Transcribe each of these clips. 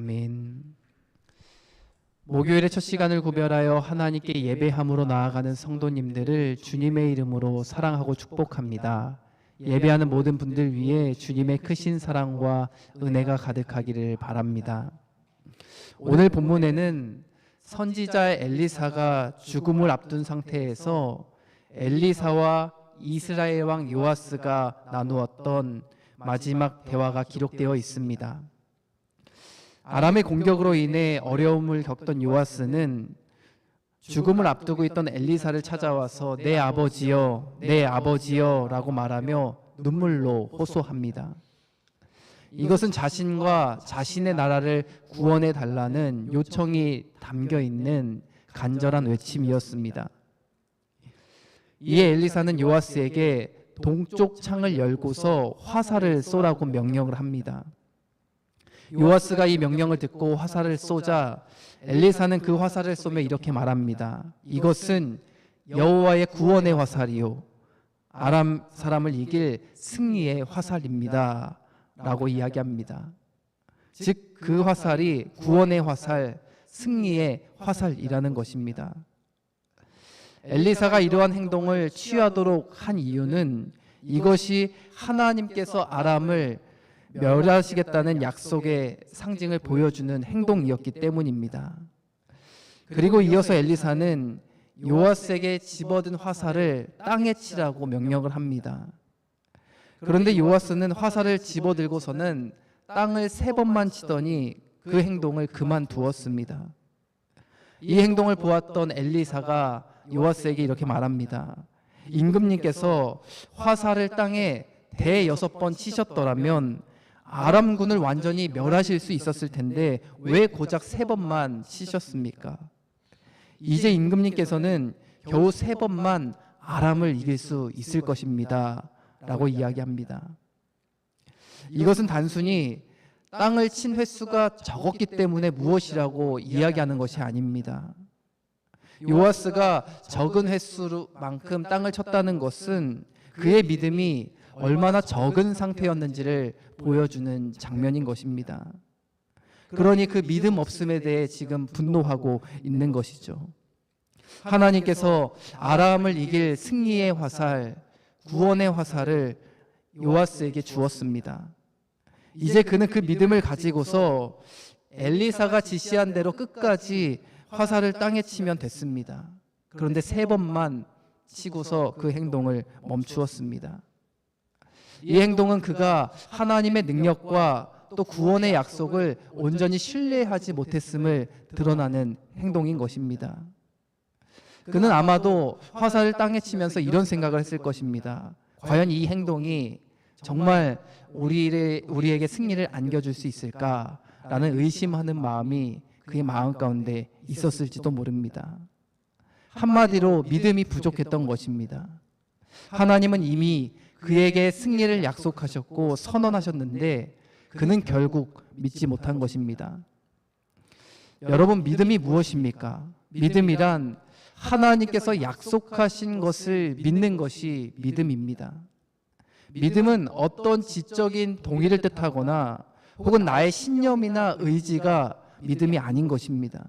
아멘. 목요일의 첫 시간을 구별하여 하나님께 예배함으로 나아가는 성도님들을 주님의 이름으로 사랑하고 축복합니다. 예배하는 모든 분들 위해 주님의 크신 사랑과 은혜가 가득하기를 바랍니다. 오늘 본문에는 선지자 엘리사가 죽음을 앞둔 상태에서 엘리사와 이스라엘 왕 요아스가 나누었던 마지막 대화가 기록되어 있습니다. 아람의 공격으로 인해 어려움을 겪던 요아스는 죽음을 앞두고 있던 엘리사를 찾아와서 내 아버지여, 내 아버지여 라고 말하며 눈물로 호소합니다. 이것은 자신과 자신의 나라를 구원해 달라는 요청이 담겨 있는 간절한 외침이었습니다. 이에 엘리사는 요아스에게 동쪽 창을 열고서 화살을 쏘라고 명령을 합니다. 요아스가 이 명령을 듣고 화살을 쏘자 엘리사는 그 화살을 쏘며 이렇게 말합니다. 이것은 여호와의 구원의 화살이요 아람 사람을 이길 승리의 화살입니다 라고 이야기합니다. 즉 그 화살이 구원의 화살, 승리의 화살이라는 것입니다. 엘리사가 이러한 행동을 취하도록 한 이유는 이것이 하나님께서 아람을 멸하시겠다는 약속의 상징을 보여주는 행동이었기 때문입니다. 그리고 이어서 엘리사는 요아스에게 집어든 화살을 땅에 치라고 명령을 합니다. 그런데 요아스는 화살을 집어들고서는 땅을 3번만 치더니 그 행동을 그만두었습니다. 이 행동을 보았던 엘리사가 요아스에게 이렇게 말합니다. 임금님께서 화살을 땅에 6번 치셨더라면 아람군을 완전히 멸하실 수 있었을 텐데 왜 고작 3번만 치셨습니까? 이제 임금님께서는 겨우 3번만 아람을 이길 수 있을 것입니다 라고 이야기합니다. 이것은 단순히 땅을 친 횟수가 적었기 때문에 무엇이라고 이야기하는 것이 아닙니다. 요아스가 적은 횟수만큼 땅을 쳤다는 것은 그의 믿음이 얼마나 적은 상태였는지를 보여주는 장면인 것입니다. 그러니 그 믿음 없음에 대해 지금 분노하고 있는 것이죠. 하나님께서 아람을 이길 승리의 화살, 구원의 화살을 요아스에게 주었습니다. 이제 그는 그 믿음을 가지고서 엘리사가 지시한 대로 끝까지 화살을 땅에 치면 됐습니다. 그런데 3번만 치고서 그 행동을 멈추었습니다. 이 행동은 그가 하나님의 능력과 또 구원의 약속을 온전히 신뢰하지 못했음을 드러나는 행동인 것입니다. 그는 아마도 화살을 땅에 치면서 이런 생각을 했을 것입니다. 과연 이 행동이 정말 우리에게 승리를 안겨줄 수 있을까라는 의심하는 마음이 그의 마음 가운데 있었을지도 모릅니다. 한마디로 믿음이 부족했던 것입니다. 하나님은 이미 그에게 승리를 약속하셨고 선언하셨는데 그는 결국 믿지 못한 것입니다. 여러분, 믿음이 무엇입니까? 믿음이란 하나님께서 약속하신 것을 믿는 것이 믿음입니다. 믿음은 어떤 지적인 동의를 뜻하거나 혹은 나의 신념이나 의지가 믿음이 아닌 것입니다.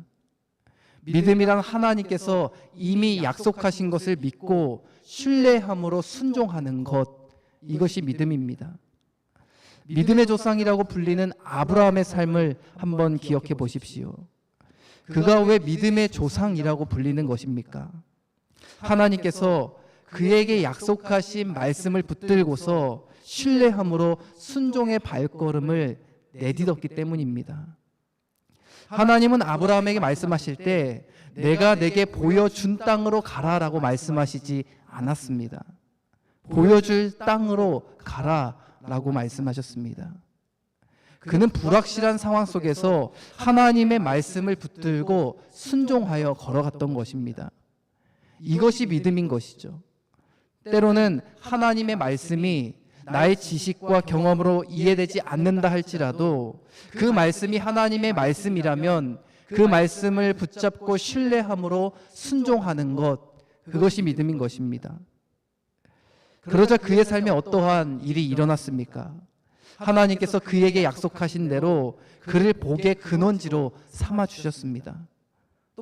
믿음이란 하나님께서 이미 약속하신 것을 믿고 신뢰함으로 순종하는 것, 이것이 믿음입니다. 믿음의 조상이라고 불리는 아브라함의 삶을 한번 기억해 보십시오. 그가 왜 믿음의 조상이라고 불리는 것입니까? 하나님께서 그에게 약속하신 말씀을 붙들고서 신뢰함으로 순종의 발걸음을 내딛었기 때문입니다. 하나님은 아브라함에게 말씀하실 때 내가 내게 보여준 땅으로 가라라고 말씀하시지 않았습니다. 보여줄 땅으로 가라라고 말씀하셨습니다. 그는 불확실한 상황 속에서 하나님의 말씀을 붙들고 순종하여 걸어갔던 것입니다. 이것이 믿음인 것이죠. 때로는 하나님의 말씀이 나의 지식과 경험으로 이해되지 않는다 할지라도 그 말씀이 하나님의 말씀이라면 그 말씀을 붙잡고 신뢰함으로 순종하는 것, 그것이 믿음인 것입니다. 그러자 그의 삶에 어떠한 일이 일어났습니까? 하나님께서 그에게 약속하신 대로 그를 복의 근원지로 삼아 주셨습니다.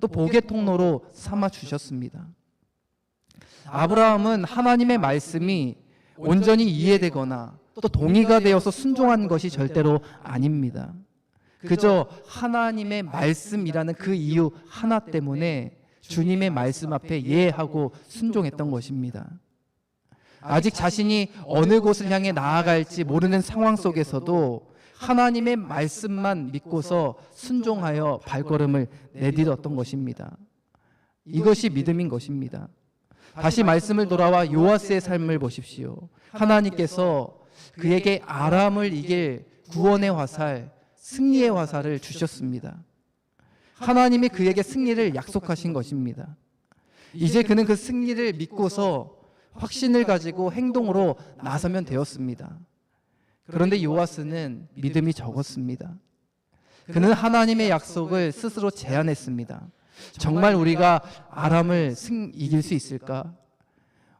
또 복의 통로로 삼아 주셨습니다. 아브라함은 하나님의 말씀이 온전히 이해되거나 또 동의가 되어서 순종한 것이 절대로 아닙니다. 그저 하나님의 말씀이라는 그 이유 하나 때문에 주님의 말씀 앞에 예하고 순종했던 것입니다. 아직 자신이 어느 곳을 향해 나아갈지 모르는 상황 속에서도 하나님의 말씀만 믿고서 순종하여 발걸음을 내딛었던 것입니다. 이것이 믿음인 것입니다. 다시 말씀을 돌아와 요아스의 삶을 보십시오. 하나님께서 그에게 아람을 이길 구원의 화살, 승리의 화살을 주셨습니다. 하나님이 그에게 승리를 약속하신 것입니다. 이제 그는 그 승리를 믿고서 확신을 가지고 행동으로 나서면 되었습니다. 그런데 요아스는 믿음이 적었습니다. 그는 하나님의 약속을 스스로 제안했습니다. 정말 우리가 아람을 이길 수 있을까?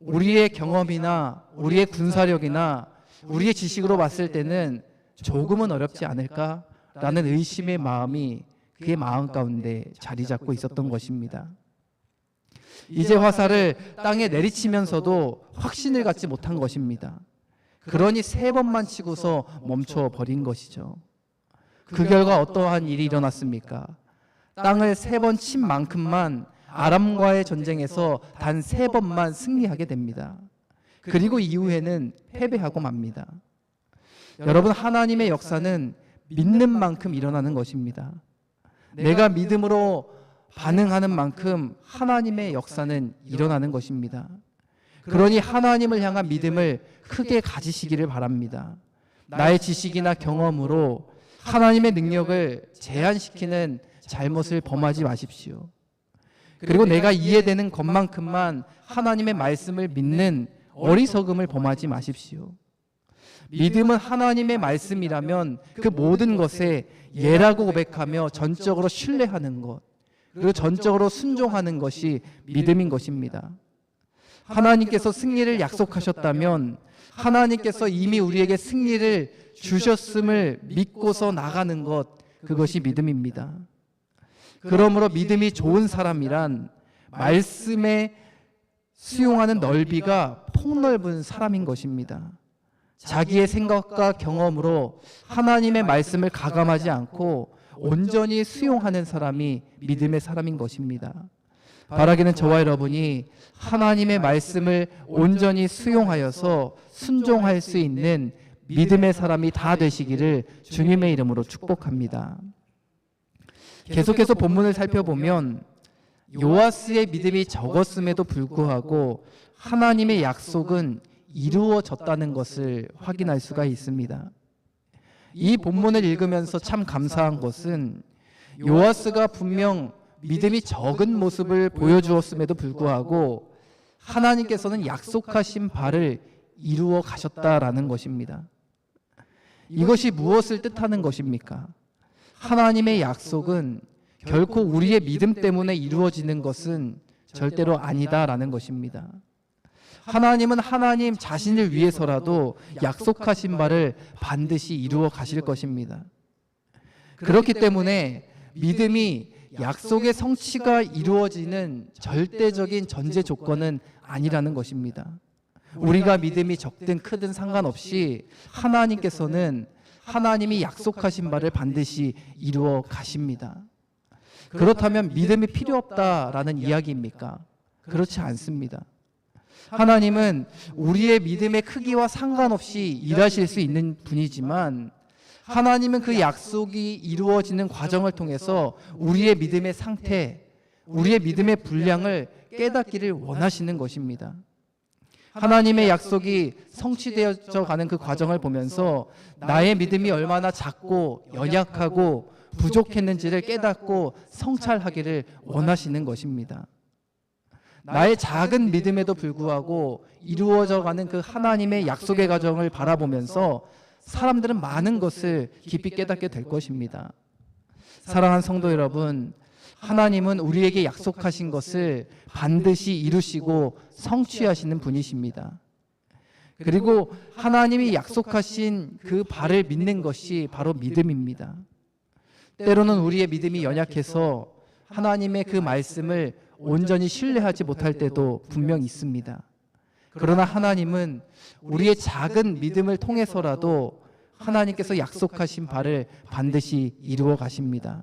우리의 경험이나 우리의 군사력이나 우리의 지식으로 봤을 때는 조금은 어렵지 않을까? 라는 의심의 마음이 그의 마음 가운데 자리 잡고 있었던 것입니다. 이제 화살을 땅에 내리치면서도 확신을 갖지 못한 것입니다. 그러니 3번만 치고서 멈춰버린 것이죠. 그 결과 어떠한 일이 일어났습니까? 땅을 3번 친 만큼만 아람과의 전쟁에서 단 3번만 승리하게 됩니다. 그리고 이후에는 패배하고 맙니다. 여러분, 하나님의 역사는 믿는 만큼 일어나는 것입니다. 내가 믿음으로 반응하는 만큼 하나님의 역사는 일어나는 것입니다. 그러니 하나님을 향한 믿음을 크게 가지시기를 바랍니다. 나의 지식이나 경험으로 하나님의 능력을 제한시키는 잘못을 범하지 마십시오. 그리고 내가 이해되는 것만큼만 하나님의 말씀을 믿는 어리석음을 범하지 마십시오. 믿음은 하나님의 말씀이라면 그 모든 것에 예라고 고백하며 전적으로 신뢰하는 것, 그리고 전적으로 순종하는 것이 믿음인 것입니다. 하나님께서 승리를 약속하셨다면 하나님께서 이미 우리에게 승리를 주셨음을 믿고서 나가는 것, 그것이 믿음입니다. 그러므로 믿음이 좋은 사람이란 말씀에 수용하는 넓이가 폭넓은 사람인 것입니다. 자기의 생각과 경험으로 하나님의 말씀을 가감하지 않고 온전히 수용하는 사람이 믿음의 사람인 것입니다. 바라기는 저와 여러분이 하나님의 말씀을 온전히 수용하여서 순종할 수 있는 믿음의 사람이 다 되시기를 주님의 이름으로 축복합니다. 계속해서 본문을 살펴보면 요아스의 믿음이 적었음에도 불구하고 하나님의 약속은 이루어졌다는 것을 확인할 수가 있습니다. 이 본문을 읽으면서 참 감사한 것은 요아스가 분명 믿음이 적은 모습을 보여주었음에도 불구하고 하나님께서는 약속하신 바를 이루어 가셨다라는 것입니다. 이것이 무엇을 뜻하는 것입니까? 하나님의 약속은 결코 우리의 믿음 때문에 이루어지는 것은 절대로 아니다라는 것입니다. 하나님은 하나님 자신을 위해서라도 약속하신 바를 반드시 이루어 가실 것입니다. 그렇기 때문에 믿음이 약속의 성취가 이루어지는 절대적인 전제 조건은 아니라는 것입니다. 우리가 믿음이 적든 크든 상관없이 하나님께서는 하나님이 약속하신 바를 반드시 이루어 가십니다. 그렇다면 믿음이 필요 없다라는 이야기입니까? 그렇지 않습니다. 하나님은 우리의 믿음의 크기와 상관없이 일하실 수 있는 분이지만 하나님은 그 약속이 이루어지는 과정을 통해서 우리의 믿음의 상태, 우리의 믿음의 분량을 깨닫기를 원하시는 것입니다. 하나님의 약속이 성취되어져 가는 그 과정을 보면서 나의 믿음이 얼마나 작고 연약하고 부족했는지를 깨닫고 성찰하기를 원하시는 것입니다. 나의 작은 믿음에도 불구하고 이루어져 가는 그 하나님의 약속의 과정을 바라보면서 사람들은 많은 것을 깊이 깨닫게 될 것입니다. 사랑하는 성도 여러분, 하나님은 우리에게 약속하신 것을 반드시 이루시고 성취하시는 분이십니다. 그리고 하나님이 약속하신 그 바를 믿는 것이 바로 믿음입니다. 때로는 우리의 믿음이 연약해서 하나님의 그 말씀을 온전히 신뢰하지 못할 때도 분명 있습니다. 그러나 하나님은 우리의 작은 믿음을 통해서라도 하나님께서 약속하신 바를 반드시 이루어 가십니다.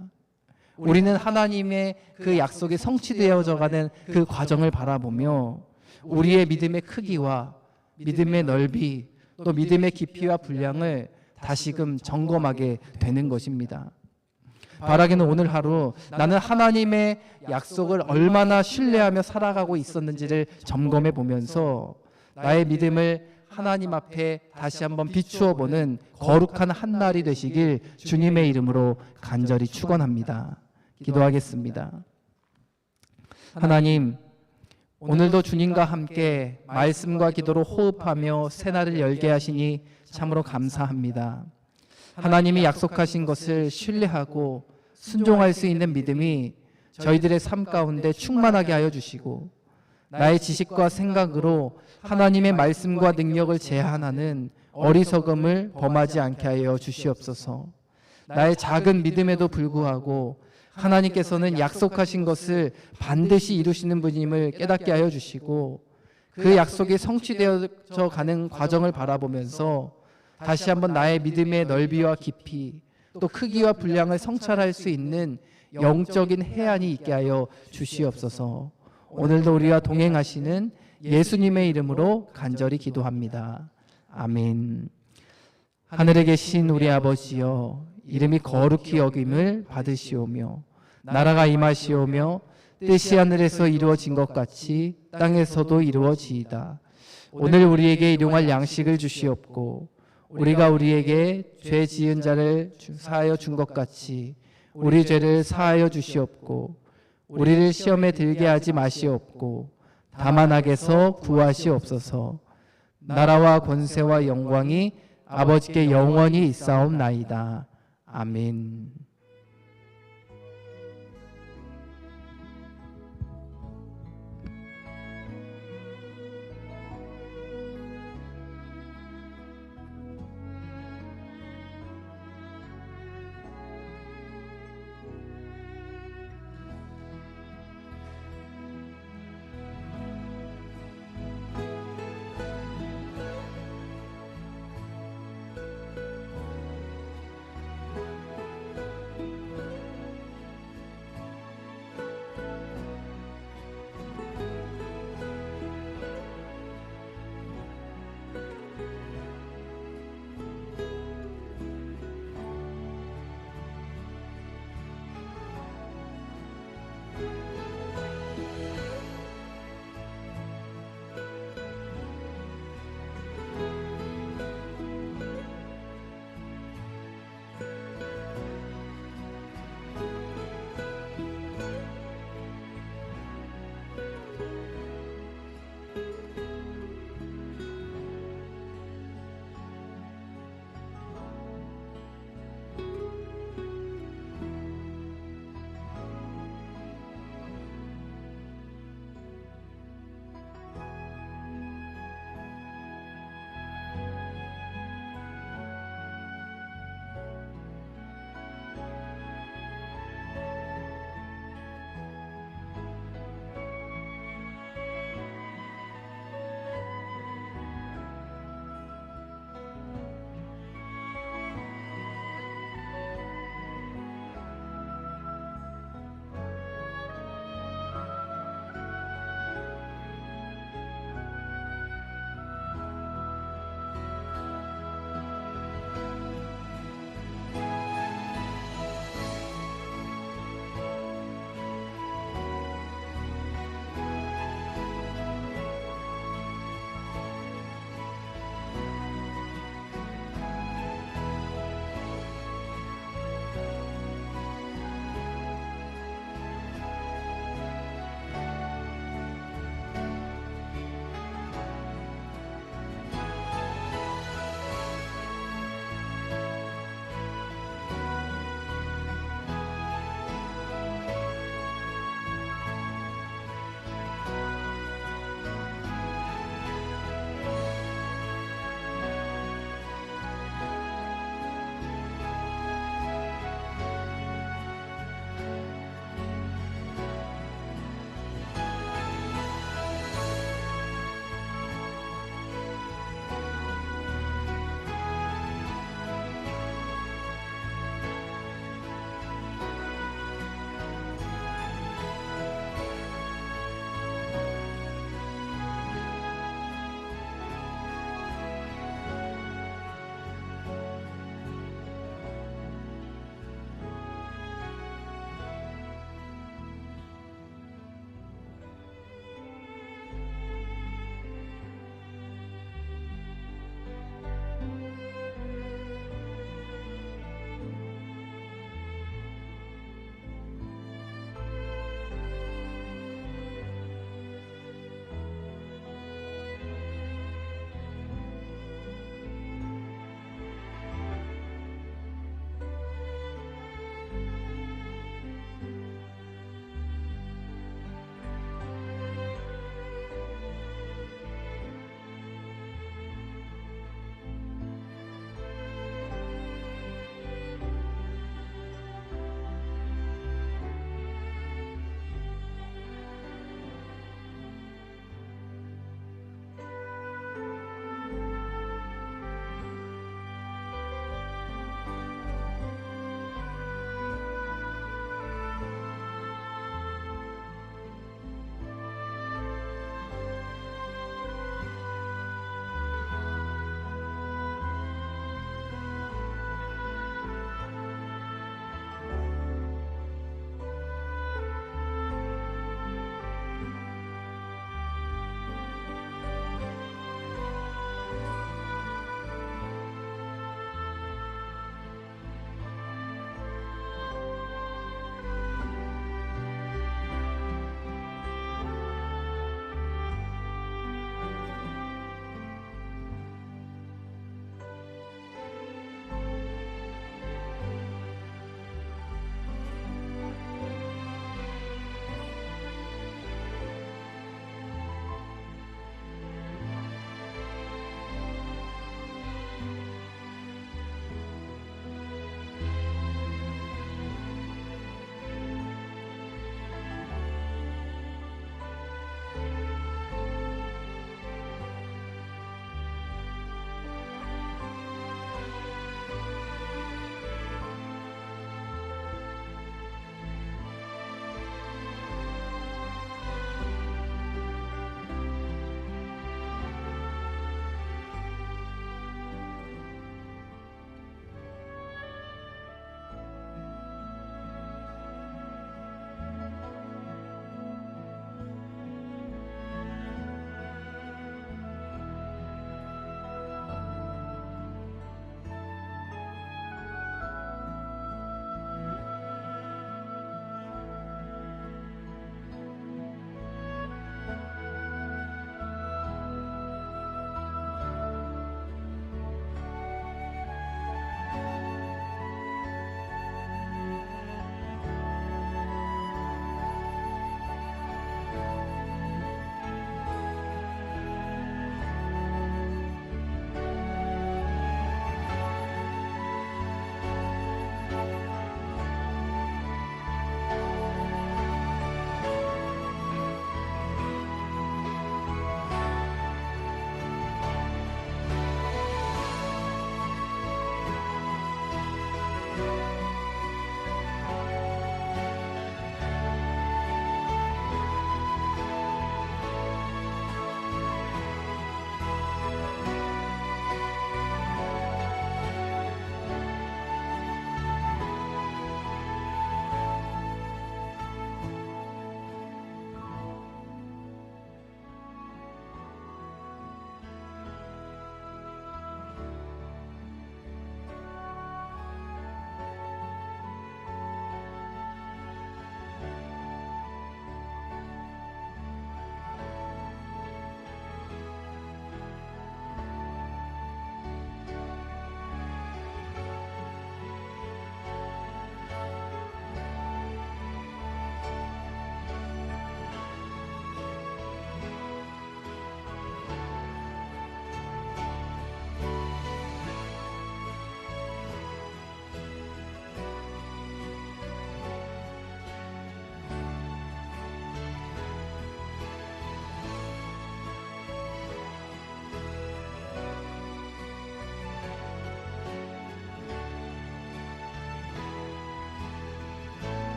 우리는 하나님의 그 약속이 성취되어져 가는 그 과정을 바라보며 우리의 믿음의 크기와 믿음의 넓이, 또 믿음의 깊이와 분량을 다시금 점검하게 되는 것입니다. 바라기는 오늘 하루 나는 하나님의 약속을 얼마나 신뢰하며 살아가고 있었는지를 점검해 보면서 나의 믿음을 하나님 앞에 다시 한번 비추어 보는 거룩한 한 날이 되시길 주님의 이름으로 간절히 축원합니다. 기도하겠습니다. 하나님, 오늘도 주님과 함께 말씀과 기도로 호흡하며 새날을 열게 하시니 참으로 감사합니다. 하나님이 약속하신 것을 신뢰하고 순종할 수 있는 믿음이 저희들의 삶 가운데 충만하게 하여 주시고, 나의 지식과 생각으로 하나님의 말씀과 능력을 제한하는 어리석음을 범하지 않게 하여 주시옵소서. 나의 작은 믿음에도 불구하고 하나님께서는 약속하신 것을 반드시 이루시는 분임을 깨닫게 하여 주시고, 그 약속이 성취되어져 가는 과정을 바라보면서 다시 한번 나의 믿음의 넓이와 깊이, 또 크기와 분량을 성찰할 수 있는 영적인 해안이 있게 하여 주시옵소서. 오늘도 우리와 동행하시는 예수님의 이름으로 간절히 기도합니다. 아멘. 하늘에 계신 우리 아버지여, 이름이 거룩히 여김을 받으시오며 나라가 임하시오며 뜻이 하늘에서 이루어진 것 같이 땅에서도 이루어지이다. 오늘 우리에게 일용할 양식을 주시옵고, 우리가 우리에게 죄 지은 자를 사하여 준 것 같이 우리 죄를 사하여 주시옵고, 우리를 시험에 들게 하지 마시옵고, 다만 악에서 구하시옵소서. 나라와 권세와 영광이 아버지께 영원히 있사옵나이다. 아멘.